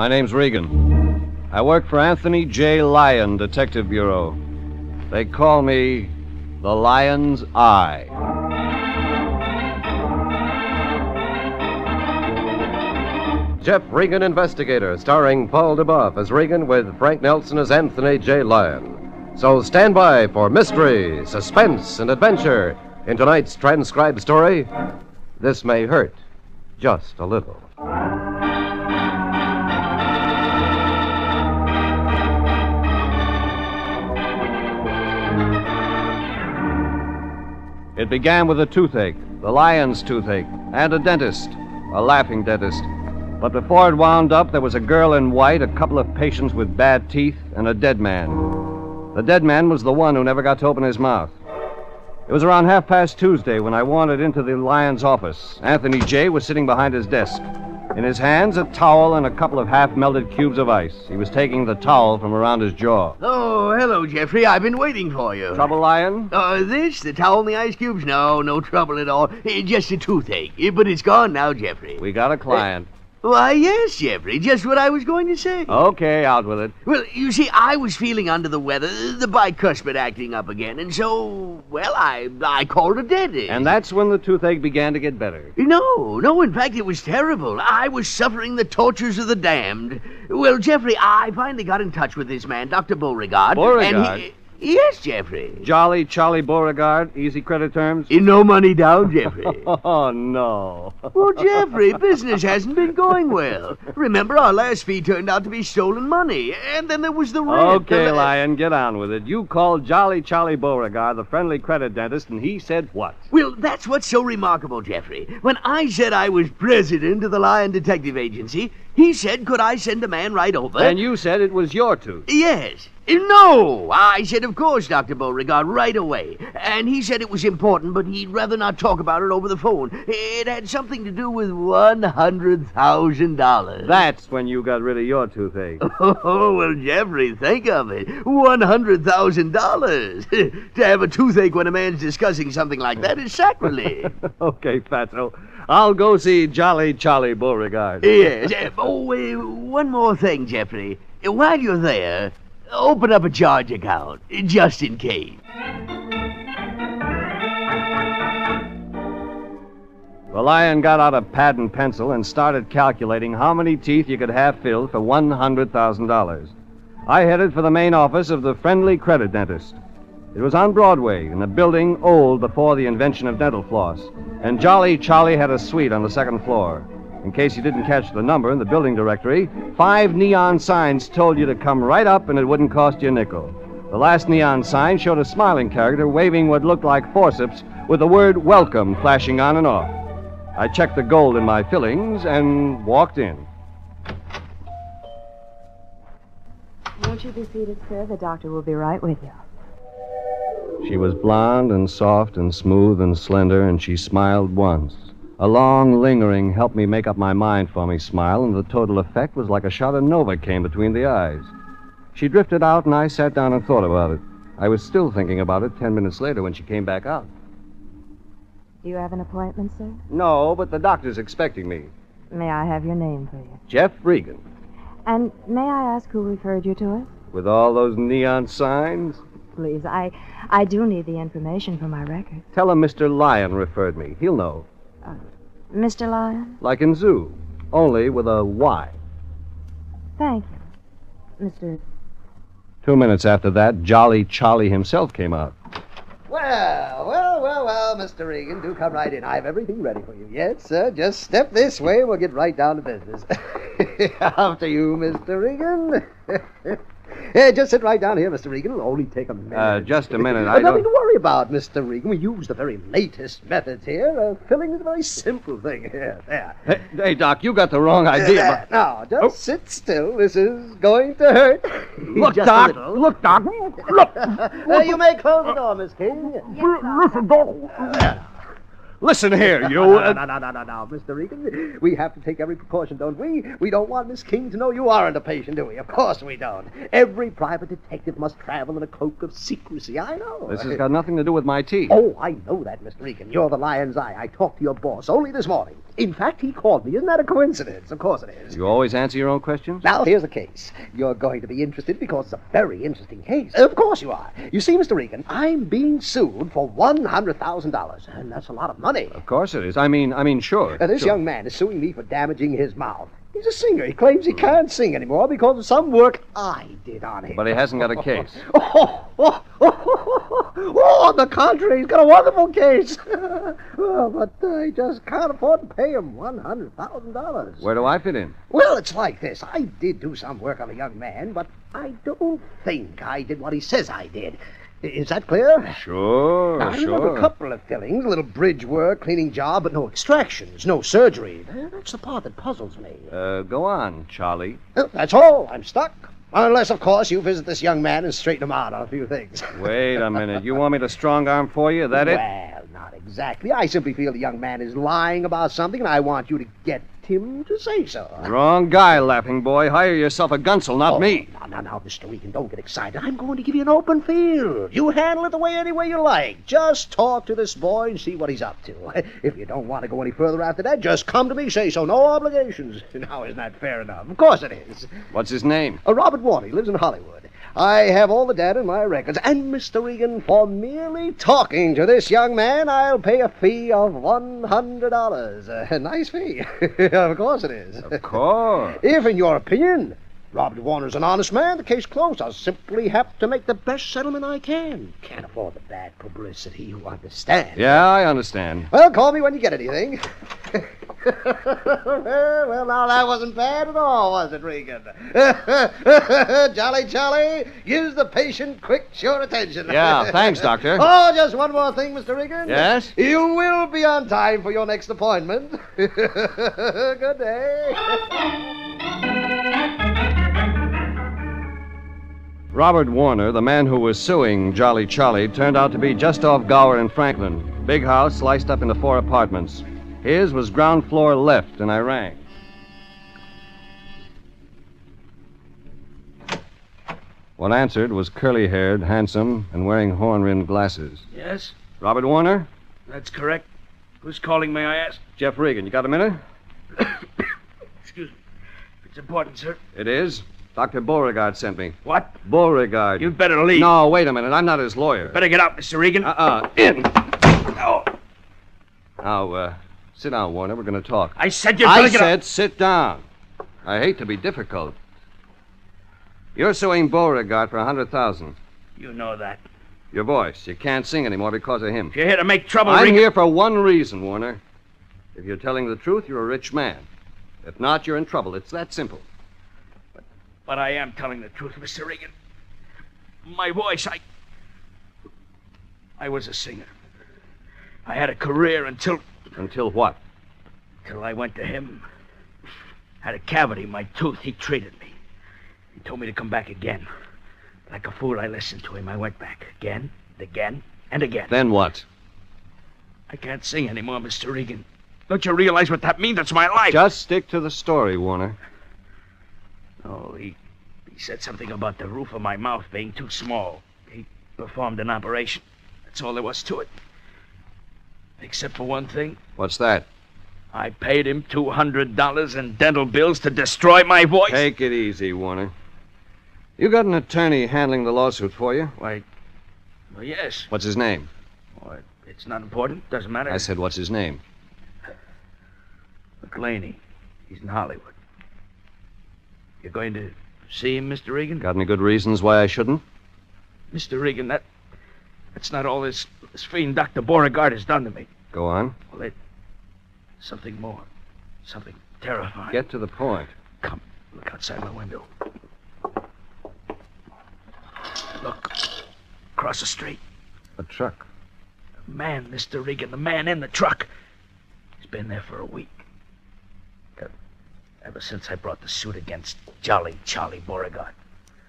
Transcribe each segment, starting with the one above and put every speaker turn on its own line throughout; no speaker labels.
My name's Regan. I work for Anthony J. Lyon, Detective Bureau. They call me the Lion's Eye.
Jeff Regan, Investigator, starring Paul DeBoff as Regan with Frank Nelson as Anthony J. Lyon. So stand by for mystery, suspense, and adventure in tonight's transcribed story, This May Hurt Just a Little.
It began with a toothache, the lion's toothache, and a dentist, a laughing dentist. But before it wound up, there was a girl in white, a couple of patients with bad teeth, and a dead man. The dead man was the one who never got to open his mouth. It was around 2:30 Tuesday when I wandered into the Lion's office. Anthony J. was sitting behind his desk. In his hands, a towel and a couple of half-melted cubes of ice. He was taking the towel from around his jaw.
Oh, hello, Jeffrey. I've been waiting for you.
Trouble, Lion?
The towel and the ice cubes? No trouble at all. Just a toothache. But it's gone now, Jeffrey.
We got a client.
Why, yes, Jeffrey. Just what I was going to say.
Okay, out with it.
Well, you see, I was feeling under the weather, the bicuspid acting up again, and so, well, I called a dentist.
And that's when the toothache began to get better.
No, in fact, it was terrible. I was suffering the tortures of the damned. Well, Jeffrey, I finally got in touch with this man, Dr. Beauregard.
Beauregard?
Yes, Jeffrey.
Jolly Charlie Beauregard, easy credit terms?
No money down, Jeffrey.
Oh, no.
Well, Jeffrey, business hasn't been going well. Remember, our last fee turned out to be stolen money, and then there was the rent.
Okay, Lion, get on with it. You called Jolly Charlie Beauregard, the friendly credit dentist, and he said what?
Well, that's what's so remarkable, Jeffrey. When I said I was president of the Lion Detective Agency, he said, could I send a man right over?
And you said it was your tooth.
Yes. No! I said, of course, Dr. Beauregard, right away. And he said it was important, but he'd rather not talk about it over the phone. It had something to do with $100,000.
That's when you got rid of your toothache.
Oh, well, Jeffrey, think of it. $100,000. To have a toothache when a man's discussing something like that is sacrilege.
Okay, Fatso. I'll go see Jolly Charlie Beauregard.
Yes. One more thing, Jeffrey. While you're there, open up a charge account, just in case.
The Lion got out a pad and pencil and started calculating how many teeth you could have filled for $100,000. I headed for the main office of the Friendly Credit Dentist. It was on Broadway, in a building old before the invention of dental floss, and Jolly Charlie had a suite on the second floor. In case you didn't catch the number in the building directory, 5 neon signs told you to come right up and it wouldn't cost you a nickel. The last neon sign showed a smiling character waving what looked like forceps with the word welcome flashing on and off. I checked the gold in my fillings and walked in.
Won't you be seated, sir? The doctor will be right with you.
She was blonde and soft and smooth and slender, and she smiled once. A long, lingering, help me make up my mind for me smile, and the total effect was like a shot of Novocaine between the eyes. She drifted out, and I sat down and thought about it. I was still thinking about it 10 minutes later when she came back out.
Do you have an appointment, sir?
No, but the doctor's expecting me.
May I have your name, please?
Jeff Regan.
And may I ask who referred you to us?
With all those neon signs?
Please, I do need the information for my record.
Tell him Mr. Lyon referred me. He'll know.
Mr. Lyon?
Like in Zoo, only with a Y.
Thank you. Mr.
2 minutes after that, Jolly Charlie himself came out.
Well, Mr. Regan, do come right in. I have everything ready for you. Yes, sir. Just step this way and we'll get right down to business. After you, Mr. Regan. Just sit right down here, Mr. Regan. It'll only take a minute.
Just a minute.
Nothing to worry about, Mr. Regan. We use the very latest methods here. Filling is a very simple thing here. There.
Hey, Doc, you got the wrong idea.
Now, just sit still. This is going to hurt.
Look,
Just
Doc.
a little.
Look, Doc. Look.
You may close the door, Miss King.
Yes,
Listen, Doc. Listen here, you...
No, Mr. Regan. We have to take every precaution, don't we? We don't want Miss King to know you aren't a patient, do we? Of course we don't. Every private detective must travel in a cloak of secrecy. I know.
This has got nothing to do with my teeth.
Oh, I know that, Mr. Regan. You're the lion's eye. I talked to your boss only this morning. In fact, he called me. Isn't that a coincidence? Of course it is.
You always answer your own questions?
Now, here's the case. You're going to be interested because it's a very interesting case. Of course you are. You see, Mr. Regan, I'm being sued for $100,000, and that's a lot of money.
Of course it is. I mean, sure.
This
sure.
young man is suing me for damaging his mouth. He's a singer. He claims he can't sing anymore because of some work I did on him.
But he hasn't got a case.
On the contrary, he's got a wonderful case. But I just can't afford to pay him $100,000.
Where do I fit in?
Well, it's like this. I did do some work on a young man, but I don't think I did what he says I did. Is that clear?
Sure,
Now, I remember a couple of fillings, a little bridge work, cleaning job, but no extractions, no surgery. That's the part that puzzles me.
Go on, Charlie.
That's all. I'm stuck. Unless, of course, you visit this young man and straighten him out on a few things.
Wait a minute. You want me to strong arm for you? That it?
Well, not exactly. I simply feel the young man is lying about something, and I want you to get him to say so.
Wrong guy, laughing boy. Hire yourself a gunsel, not me.
Now, Mr. Regan, don't get excited. I'm going to give you an open field. You handle it any way you like. Just talk to this boy and see what he's up to. If you don't want to go any further after that, just come to me, say so. No obligations. Now, isn't that fair enough? Of course it is.
What's his name?
Robert Warner. He lives in Hollywood. I have all the data in my records. And, Mr. Regan, for merely talking to this young man, I'll pay a fee of $100. A nice fee. Of course it is.
Of course.
If, in your opinion, Robert Warner's an honest man, the case closed. I'll simply have to make the best settlement I can. Can't afford the bad publicity, you understand.
Yeah, I understand.
Well, call me when you get anything. Well, now that wasn't bad at all, was it, Regan? Jolly Charlie gives the patient quick, sure attention.
Yeah, thanks, Doctor.
Oh, just one more thing, Mr. Regan.
Yes?
You will be on time for your next appointment. Good day.
Robert Warner, the man who was suing Jolly Charlie, turned out to be just off Gower and Franklin. Big house sliced up into 4 apartments. His was ground floor left, and I rang. What answered was curly-haired, handsome, and wearing horn-rimmed glasses.
Yes,
Robert Warner?
that's correct. Who's calling, may I ask?
Jeff Regan. You got a minute?
Excuse me. It's important, sir.
It is. Dr. Beauregard sent me.
What?
Beauregard.
You'd better leave.
No, wait a minute. I'm not his lawyer.
Better get out, Mr. Regan.
In.
Oh,
Now, sit down, Warner. We're going to talk.
I said you'd better get out.
I said sit down. I hate to be difficult. You're suing Beauregard for $100,000.
You know that.
Your voice. You can't sing anymore because of him.
If you're here to make trouble,
I'm
Regan...
here for one reason, Warner. If you're telling the truth, you're a rich man. If not, you're in trouble. It's that simple.
But I am telling the truth, Mr. Regan. My voice, I was a singer. I had a career until...
Until what?
Till I went to him. Had a cavity in my tooth. He treated me. He told me to come back again. Like a fool, I listened to him. I went back again, and again, and again.
Then what?
I can't sing anymore, Mr. Regan. Don't you realize what that means? That's my life.
Just stick to the story, Warner.
Oh, he said something about the roof of my mouth being too small. He performed an operation. That's all there was to it. Except for one thing.
What's that?
I paid him $200 in dental bills to destroy my voice.
Take it easy, Warner. You got an attorney handling the lawsuit for you?
Why, well, yes.
What's his name?
Well, it's not important. Doesn't matter.
I said, what's his name?
McLeany. He's in Hollywood. You're going to see him, Mr. Regan?
Got any good reasons why I shouldn't?
Mr. Regan, that's not all this fiend Dr. Beauregard has done to me.
Go on.
Well, it's something more. Something terrifying.
Get to the point.
Come, look outside my window. Look, across the street.
A truck.
The man, Mr. Regan, the man in the truck. He's been there for a week. Ever since I brought the suit against Jolly Charlie Beauregard.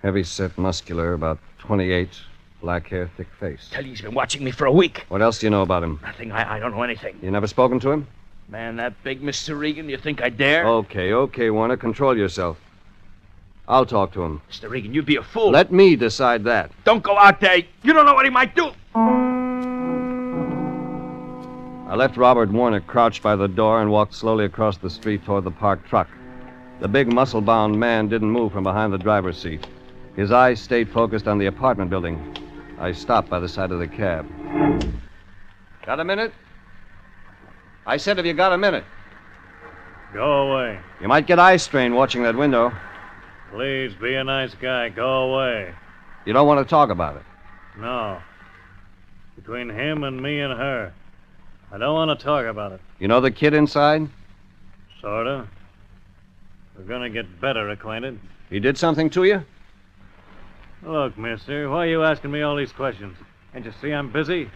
Heavy-set, muscular, about 28. Black hair, thick face.
Tell you he's been watching me for a week.
What else do you know about him?
Nothing. I don't know anything.
You never spoken to him?
Man, that big Mr. Regan, you think I dare?
Okay, Warner. Control yourself. I'll talk to him.
Mr. Regan, you'd be a fool.
Let me decide that.
Don't go out there. You don't know what he might do.
I left Robert Warner crouched by the door and walked slowly across the street toward the parked truck. The big muscle-bound man didn't move from behind the driver's seat. His eyes stayed focused on the apartment building. I stopped by the side of the cab. Got a minute? I said, have you got a minute?
Go away.
You might get eye strain watching that window.
Please, be a nice guy. Go away.
You don't want to talk about it.
No. Between him and me and her. I don't want to talk about it.
You know the kid inside?
Sorta. We're gonna get better acquainted.
He did something to you?
Look, mister, why are you asking me all these questions? Can't you see I'm busy?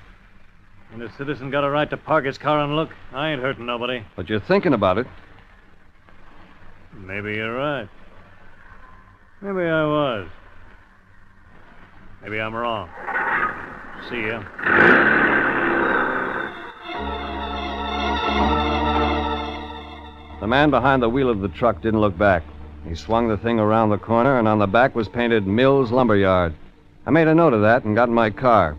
And a citizen got a right to park his car and look? I ain't hurting nobody.
But you're thinking about it.
Maybe you're right. Maybe I was. Maybe I'm wrong. See ya.
The man behind the wheel of the truck didn't look back. He swung the thing around the corner, and on the back was painted Mills Lumberyard. I made a note of that and got in my car.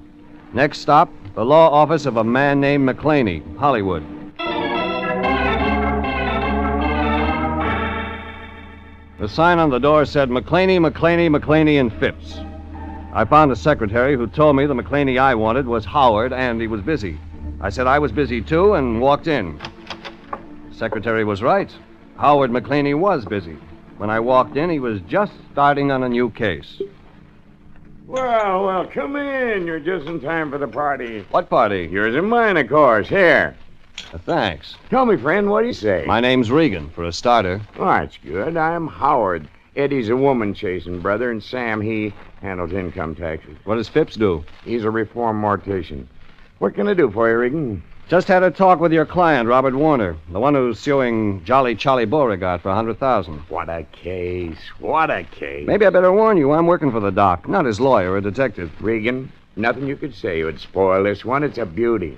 Next stop, the law office of a man named McClaney, Hollywood. The sign on the door said McClaney, and Phipps. I found a secretary who told me the McClaney I wanted was Howard, and he was busy. I said I was busy, too, and walked in. The secretary was right. Howard McClaney was busy. When I walked in, he was just starting on a new case.
Well, come in. You're just in time for the party.
What party?
Yours and mine, of course. Here.
Thanks.
Tell me, friend, what do you say?
My name's Regan, for a starter.
Oh, that's good. I'm Howard. Eddie's a woman-chasing brother, and Sam, he handles income taxes.
What does Phipps do?
He's a reformed mortician. What can I do for you, Regan?
Just had a talk with your client, Robert Warner, the one who's suing Jolly Charlie Beauregard for $100,000.
What a case. What a case.
Maybe I better warn you, I'm working for the doc, not his lawyer or detective.
Regan, nothing you could say would spoil this one. It's a beauty.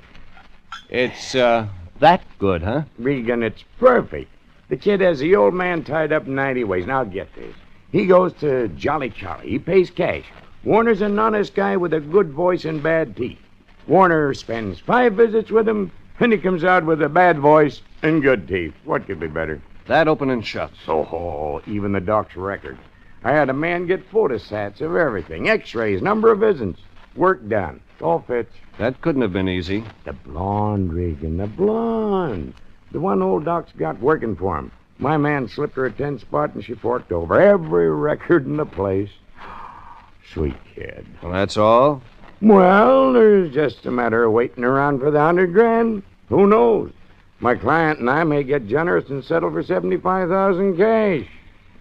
It's, that good, huh?
Regan, it's perfect. The kid has the old man tied up 90 ways. Now, get this. He goes to Jolly Charlie. He pays cash. Warner's an honest guy with a good voice and bad teeth. Warner spends 5 visits with him, and he comes out with a bad voice and good teeth. What could be better?
That open and shut.
Oh, even the doc's record. I had a man get photostats of everything. X-rays, number of visits. Work done. All fits.
That couldn't have been easy.
The blonde, Regan, the blonde. The one old doc's got working for him. My man slipped her a 10 spot and she forked over every record in the place. Sweet kid.
Well, that's all?
Well, there's just a matter of waiting around for the $100,000. Who knows? My client and I may get generous and settle for $75,000 cash.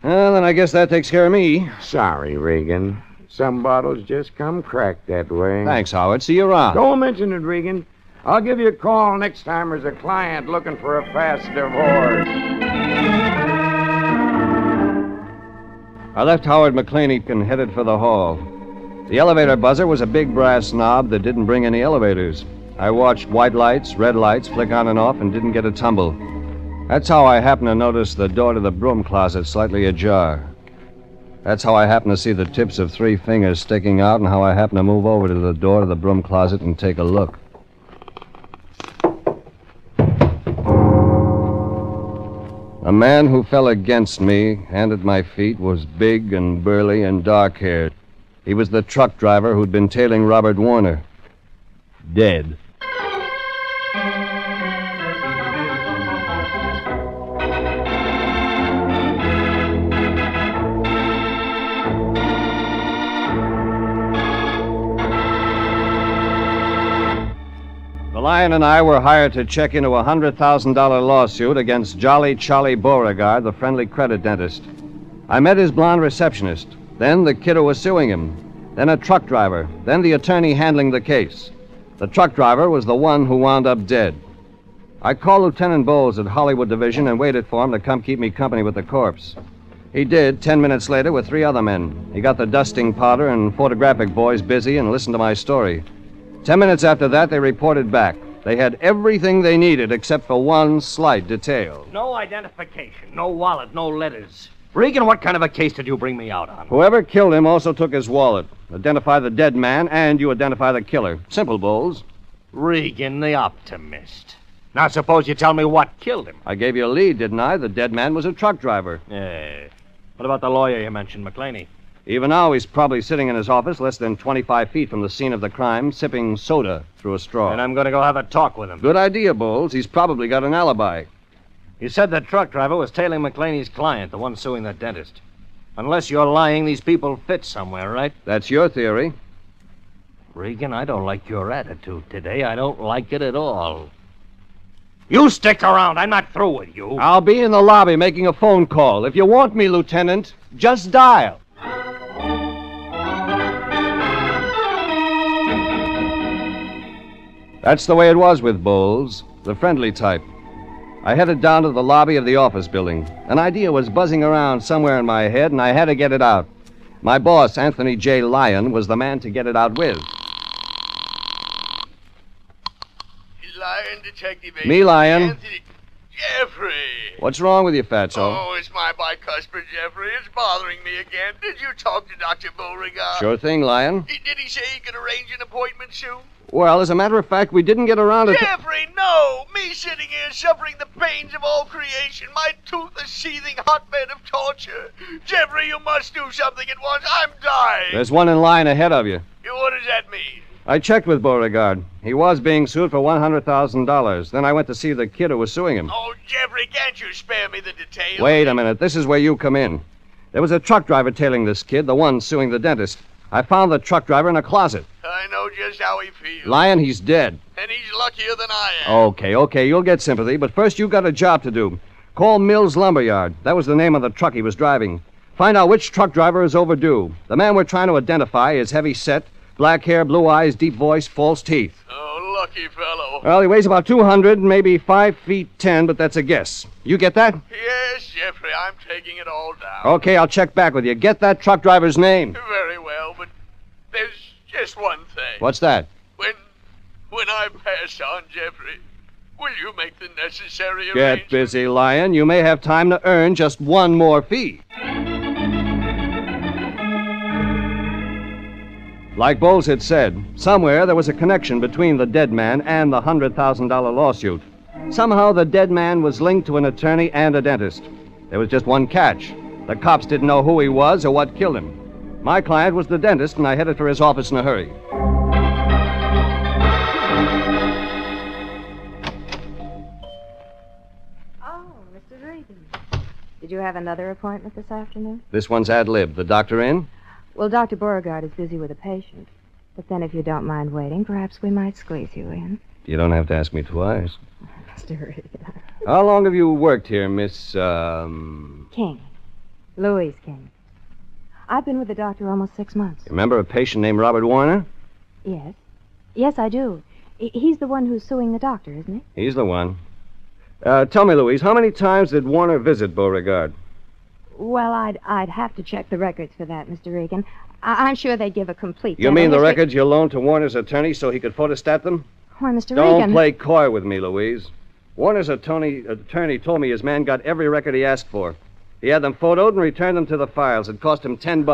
Well, then I guess that takes care of me.
Sorry, Regan. Some bottles just come cracked that way.
Thanks, Howard. See you around.
Don't mention it, Regan. I'll give you a call next time there's a client looking for a fast divorce.
I left Howard McClaney and headed for the hall. The elevator buzzer was a big brass knob that didn't bring any elevators. I watched white lights, red lights flick on and off and didn't get a tumble. That's how I happened to notice the door to the broom closet slightly ajar. That's how I happened to see the tips of 3 fingers sticking out and how I happened to move over to the door to the broom closet and take a look. A man who fell against me, hand at my feet, was big and burly and dark-haired. He was the truck driver who'd been tailing Robert Warner. Dead. The Lion and I were hired to check into a $100,000 lawsuit against Jolly Charlie Beauregard, the friendly credit dentist. I met his blonde receptionist, then the kid who was suing him, then a truck driver, then the attorney handling the case. The truck driver was the one who wound up dead. I called Lieutenant Bowles at Hollywood Division and waited for him to come keep me company with the corpse. He did 10 minutes later with 3 other men. He got the dusting powder and photographic boys busy and listened to my story. 10 minutes after that, they reported back. They had everything they needed except for one slight detail.
No identification, no wallet, no letters. Regan, what kind of a case did you bring me out on?
Whoever killed him also took his wallet. Identify the dead man, and you identify the killer. Simple, Bowles.
Regan, the optimist. Now, suppose you tell me what killed him.
I gave you a lead, didn't I? The dead man was a truck driver.
Yeah. What about the lawyer you mentioned, McClaney?
Even now, he's probably sitting in his office less than 25 feet from the scene of the crime, sipping soda through a straw.
And I'm going to go have a talk with him.
Good idea, Bowles. He's probably got an alibi.
You said the truck driver was tailing McClaney's client, the one suing the dentist. Unless you're lying, these people fit somewhere, right?
That's your theory.
Regan, I don't like your attitude today. I don't like it at all. You stick around. I'm not through with you.
I'll be in the lobby making a phone call. If you want me, Lieutenant, just dial. That's the way it was with Bowles, the friendly type. I headed down to the lobby of the office building. An idea was buzzing around somewhere in my head, and I had to get it out. My boss, Anthony J. Lyon, was the man to get it out with.
Lyon, Detective Agent.
Me, Lyon.
Anthony. Jeffrey.
What's wrong with you, Fatso?
Oh, it's my bicuspid, Jeffrey. It's bothering me again. Did you talk to Dr. Beauregard?
Sure thing, Lyon.
Did he say he could arrange an appointment soon?
Well, as a matter of fact, we didn't get around to...
Jeffrey, no! Me sitting here suffering the pains of all creation. My tooth a seething hotbed of torture. Jeffrey, you must do something at once. I'm dying.
There's one in line ahead of you.
What does that mean?
I checked with Beauregard. He was being sued for $100,000. Then I went to see the kid who was suing him.
Oh, Jeffrey, can't you spare me the details?
Wait a minute. This is where you come in. There was a truck driver tailing this kid, the one suing the dentist. I found the truck driver in a closet.
I know just how he feels.
Lyon, he's dead.
And he's luckier than I am.
Okay, you'll get sympathy, but first you've got a job to do. Call Mills Lumberyard. That was the name of the truck he was driving. Find out which truck driver is overdue. The man we're trying to identify is heavy set, black hair, blue eyes, deep voice, false teeth.
Oh, lucky fellow.
Well, he weighs about 200, maybe 5 feet 10, but that's a guess. You get that?
Yes, Jeffrey, I'm taking it all down.
Okay, I'll check back with you. Get that truck driver's name.
Very well, but there's just one thing.
What's that?
When I pass on, Jeffrey, will you make the necessary
Get
arrangements?
busy, Lyon. You may have time to earn just one more fee. Like Bowles had said, somewhere there was a connection between the dead man and the $100,000 lawsuit. Somehow the dead man was linked to an attorney and a dentist. There was just one catch. The cops didn't know who he was or what killed him. My client was the dentist, and I headed for his office in a hurry.
Oh, Mr. Regan. Did you have another appointment this afternoon?
This one's ad lib. The doctor in?
Well, Dr. Beauregard is busy with a patient. But then if you don't mind waiting, perhaps we might squeeze you in.
You don't have to ask me twice.
Mr. Regan.
How long have you worked here, Miss,
King. Louise King. I've been with the doctor almost 6 months.
You remember a patient named Robert Warner?
Yes. Yes, I do. He's the one who's suing the doctor, isn't he?
He's the one. Tell me, Louise, how many times did Warner visit Beauregard?
Well, I'd have to check the records for that, Mr. Regan. I'm sure they'd give a complete...
You mean the
history.
records you loaned to Warner's attorney so he could photostat them?
Why, Mr.
Don't
Regan...
play coy with me, Louise. Warner's attorney told me his man got every record he asked for. He had them photoed and returned them to the files. It cost him $10.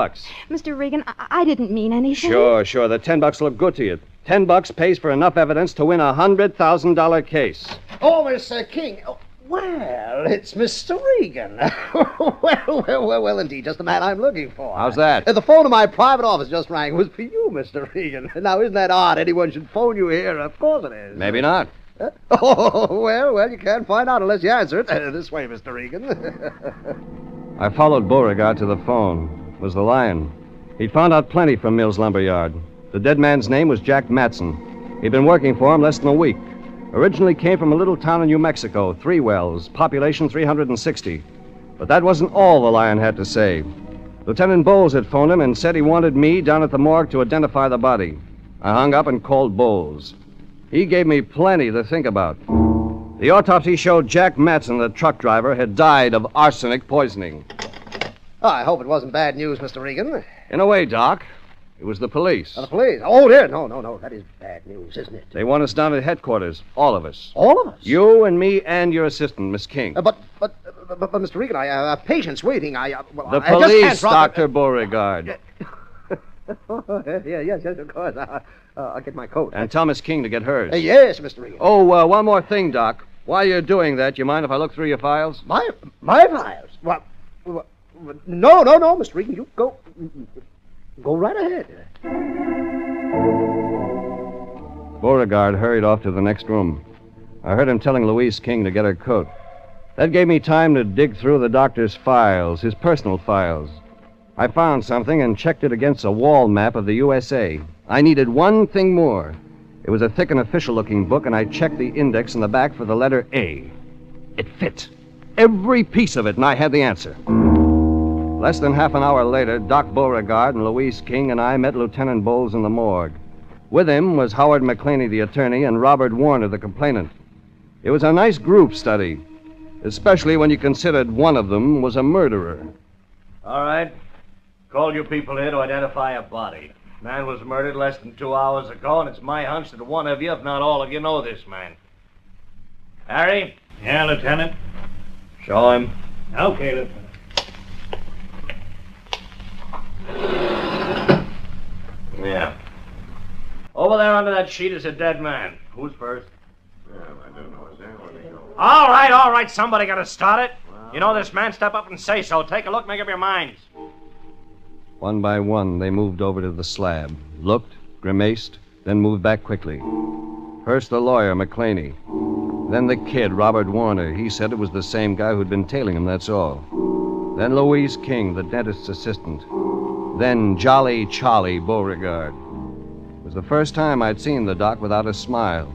Mr. Regan, I didn't mean anything.
Sure. The $10 look good to you. $10 pays for enough evidence to win a $100,000 case.
Oh, Mr. King. Oh, well, it's Mr. Regan. well, indeed. Just the man I'm looking for.
How's that?
The phone in my private office just rang. It was for you, Mr. Regan. Now, isn't that odd? Anyone should phone you here. Of course it is.
Maybe not.
Oh, well, you can't find out unless you answer it. This way, Mr. Regan.
I followed Beauregard to the phone. It was the Lion. He'd found out plenty from Mills Lumberyard. The dead man's name was Jack Matson. He'd been working for him less than a week. Originally came from a little town in New Mexico, Three Wells, population 360. But that wasn't all the Lion had to say. Lieutenant Bowles had phoned him and said he wanted me down at the morgue to identify the body. I hung up and called Bowles. He gave me plenty to think about. The autopsy showed Jack Matson, the truck driver, had died of arsenic poisoning.
Oh, I hope it wasn't bad news, Mr. Regan.
In a way, Doc. It was the police.
The police? Oh, dear. No. That is bad news, isn't it?
They want us down at headquarters. All of us.
All of us?
You and me and your assistant, Miss King.
But, Mr. Regan, I have patients waiting.
The
I
police,
just can't
Dr. Beauregard.
Yes, of course. I'll get my coat.
And tell Miss King to get hers.
Yes, Mr. Regan.
Oh, one more thing, Doc. While you're doing that, you mind if I look through your files?
My files? Well, no, Mr. Regan. You go right ahead.
Beauregard hurried off to the next room. I heard him telling Louise King to get her coat. That gave me time to dig through the doctor's files, his personal files. I found something and checked it against a wall map of the USA. I needed one thing more. It was a thick and official-looking book, and I checked the index in the back for the letter A. It fit. Every piece of it, and I had the answer. Less than half an hour later, Doc Beauregard and Louise King and I met Lieutenant Bowles in the morgue. With him was Howard McClaney, the attorney, and Robert Warner, the complainant. It was a nice group study, especially when you considered one of them was a murderer.
All right. Called you people here to identify a body. Man was murdered less than 2 hours ago, and it's my hunch that one of you, if not all of you, know this man. Harry?
Yeah, Lieutenant.
Show him.
Okay, Lieutenant.
Yeah. Over there under that sheet is a dead man. Who's first?
I don't know. Is there? Where they go?
All right. Somebody got to start it. You know this man? Step up and say so. Take a look, make up your minds.
One by one, they moved over to the slab, looked, grimaced, then moved back quickly. First the lawyer, McClaney. Then the kid, Robert Warner. He said it was the same guy who'd been tailing him, that's all. Then Louise King, the dentist's assistant. Then Jolly Charlie Beauregard. It was the first time I'd seen the doc without a smile.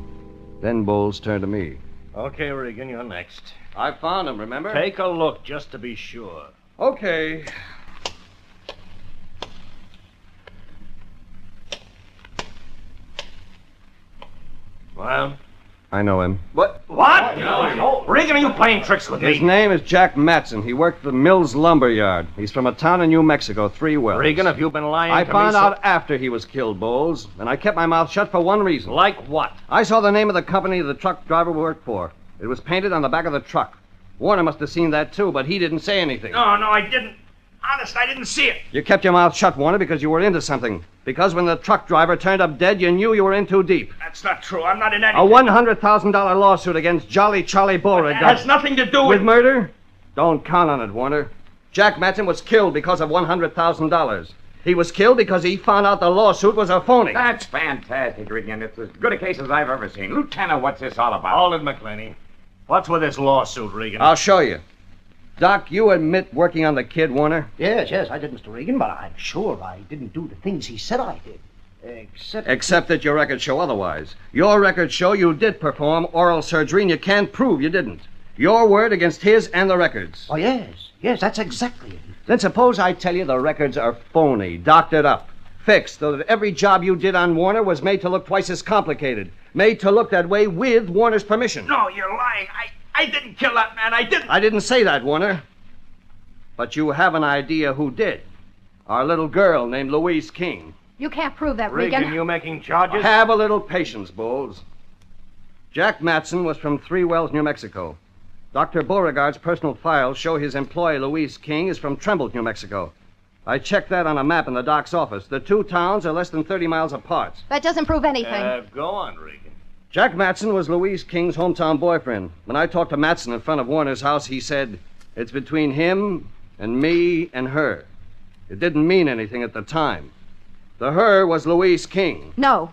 Then Bowles turned to me.
Okay, Regan, you're next.
I found him, remember?
Take a look, just to be sure.
Okay.
Well?
I know him.
What? No. Regan, are you playing tricks with
His
me?
name is Jack Matson. He worked for Mills Lumber Yard. He's from a town in New Mexico, 3 wells.
Regan, have you been lying
I
to me?
found out after he was killed, Bowles, and I kept my mouth shut for one reason.
Like what?
I saw the name of the company the truck driver worked for. It was painted on the back of the truck. Warner must have seen that, too, but he didn't say anything.
No, I didn't. Honest, I didn't see it.
You kept your mouth shut, Warner, because you were into something. Because when the truck driver turned up dead, you knew you were in too deep.
That's not true. I'm not in
A
anything.
$100,000 lawsuit against Jolly Charlie Beauregard.
That has nothing to do
With murder? Don't count on it, Warner. Jack Matson was killed because of $100,000. He was killed because he found out the lawsuit was a phony.
That's fantastic, Regan. It's as good a case as I've ever seen. Lieutenant, what's this all about?
Hold it, McClaney. What's with this lawsuit, Regan?
I'll show you. Doc, you admit working on the kid, Warner?
Yes, I did, Mr. Regan, but I'm sure I didn't do the things he said I did.
Except that your records show otherwise. Your records show you did perform oral surgery, and you can't prove you didn't. Your word against his and the records.
Oh, yes, that's exactly it.
Then suppose I tell you the records are phony, doctored up, fixed, so that every job you did on Warner was made to look twice as complicated, made to look that way with Warner's permission.
No, you're lying. I didn't kill that man. I didn't.
I didn't say that, Warner. But you have an idea who did. Our little girl named Louise King.
You can't prove that, Regan.
Regan, you making charges?
Have a little patience, Bowles. Jack Matson was from 3 wells, New Mexico. Dr. Beauregard's personal files show his employee, Louise King, is from Trumbull, New Mexico. I checked that on a map in the doc's office. The 2 towns are less than 30 miles apart.
That doesn't prove anything.
Go on, Regan.
Jack Matson was Louise King's hometown boyfriend. When I talked to Matson in front of Warner's house, he said, it's between him and me and her. It didn't mean anything at the time. The her was Louise King.
No.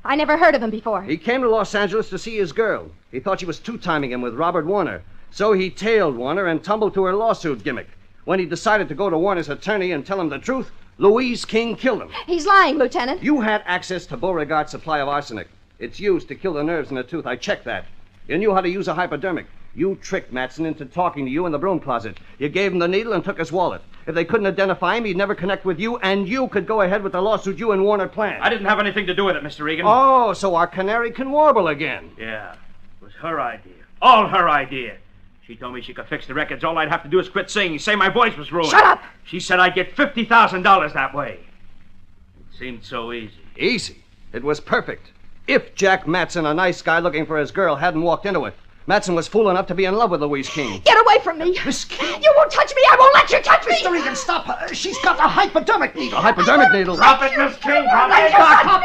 I never heard of him before.
He came to Los Angeles to see his girl. He thought she was two-timing him with Robert Warner. So he tailed Warner and tumbled to her lawsuit gimmick. When he decided to go to Warner's attorney and tell him the truth, Louise King killed him.
He's lying, Lieutenant.
You had access to Beauregard's supply of arsenic. It's used to kill the nerves in the tooth. I checked that. You knew how to use a hypodermic. You tricked Matson into talking to you in the broom closet. You gave him the needle and took his wallet. If they couldn't identify him, he'd never connect with you, and you could go ahead with the lawsuit you and Warner planned.
I didn't have anything to do with it, Mr. Regan.
Oh, so our canary can warble again.
Yeah, it was her idea. All her idea. She told me she could fix the records. All I'd have to do is quit singing, say my voice was ruined.
Shut up!
She said I'd get $50,000 that way. It seemed so easy.
Easy. It was perfect. If Jack Matson, a nice guy looking for his girl, hadn't walked into it. Matson was fool enough to be in love with Louise King.
Get away from me!
Miss King!
You won't touch me! I won't let you touch me!
Mr. Regan, stop her. She's got a hypodermic needle.
A hypodermic needle?
Drop it, Miss King! Drop it!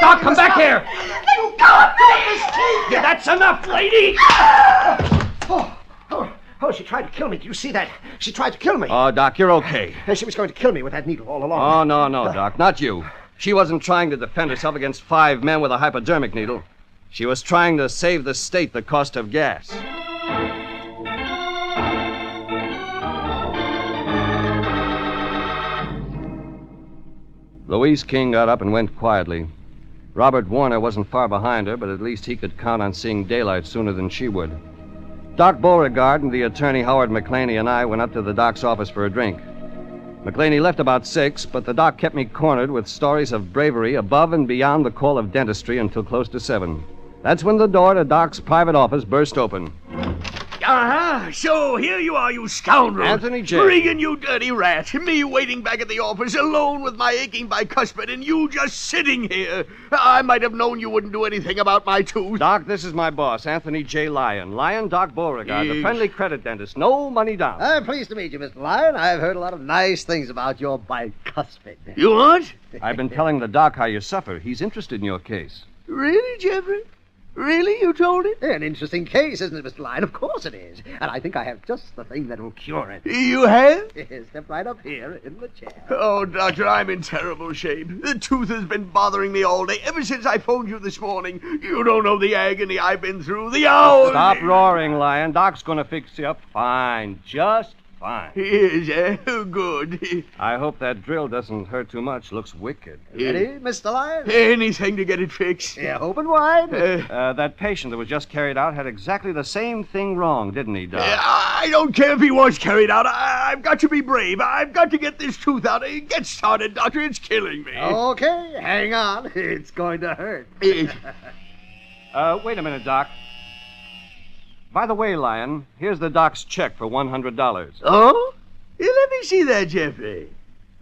Doc, come back here!
Let go of me!
Yeah, that's enough, lady!
Oh, she tried to kill me. Do you see that? She tried to kill me.
Oh, Doc, you're okay.
She was going to kill me with that needle all along.
Oh, no, Doc, not you. She wasn't trying to defend herself against 5 men with a hypodermic needle. She was trying to save the state the cost of gas. Louise King got up and went quietly. Robert Warner wasn't far behind her, but at least he could count on seeing daylight sooner than she would. Doc Beauregard and the attorney Howard McClaney and I went up to the doc's office for a drink. McClaney left about 6, but the doc kept me cornered with stories of bravery above and beyond the call of dentistry until close to 7. That's when the door to Doc's private office burst open.
So here you are, you scoundrel.
Anthony J.
Regan, you dirty rat. Me waiting back at the office alone with my aching bicuspid and you just sitting here. I might have known you wouldn't do anything about my tooth.
Doc, this is my boss, Anthony J. Lyon. Lyon Doc Beauregard, the friendly credit dentist. No money down.
I'm pleased to meet you, Mr. Lyon. I've heard a lot of nice things about your bicuspid.
You what?
I've been telling the doc how you suffer. He's interested in your case.
Really, Jeffrey? Really? You told him?
An interesting case, isn't it, Mr. Lyon? Of course it is. And I think I have just the thing that will cure it.
You have?
Yes, step right up here in the chair.
Oh, Doctor, I'm in terrible shape. The tooth has been bothering me all day, ever since I phoned you this morning. You don't know the agony I've been through, the hours.
Stop roaring, Lyon. Doc's gonna fix you up fine. Just fine.
Yes, good.
I hope that drill doesn't hurt too much. Looks wicked.
Ready, Mr. Lyon?
Anything to get it fixed.
Yeah, open wide.
That patient that was just carried out had exactly the same thing wrong, didn't he, Doc?
I don't care if he was carried out. I've got to be brave. I've got to get this tooth out. Get started, Doctor. It's killing me.
Okay, hang on. It's going to hurt.
Wait a minute, Doc. By the way, Lyon, here's the doc's check for $100.
Oh? Let me see that, Jeffrey.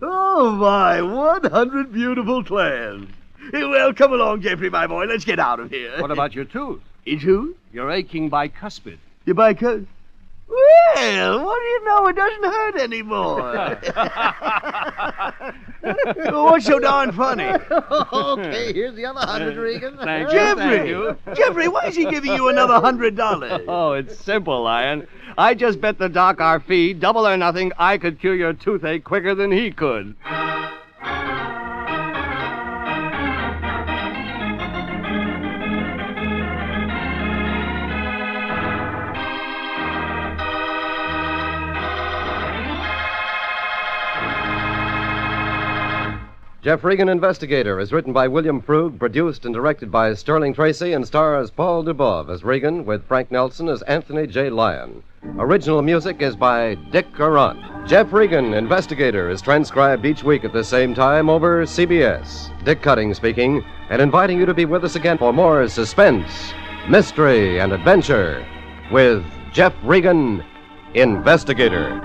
Oh, my 100 beautiful clams. Well, come along, Jeffrey, my boy. Let's get out of here.
What about your tooth?
Your tooth?
You're aching bicuspid.
Your bicuspid? Well, what do you know? It doesn't hurt anymore. What's so darn funny?
Okay, here's the other 100, Regan.
Thank you.
Jeffrey!
Thank you.
Jeffrey, why is he giving you another $100?
Oh, it's simple, Lyon. I just bet the doc our fee, double or nothing, I could cure your toothache quicker than he could.
Jeff Regan, Investigator, is written by William Frug, produced and directed by Sterling Tracy, and stars Paul Dubov as Regan, with Frank Nelson as Anthony J. Lyon. Original music is by Dick Arant. Jeff Regan, Investigator, is transcribed each week at the same time over CBS. Dick Cutting speaking, and inviting you to be with us again for more suspense, mystery, and adventure with Jeff Regan, Investigator.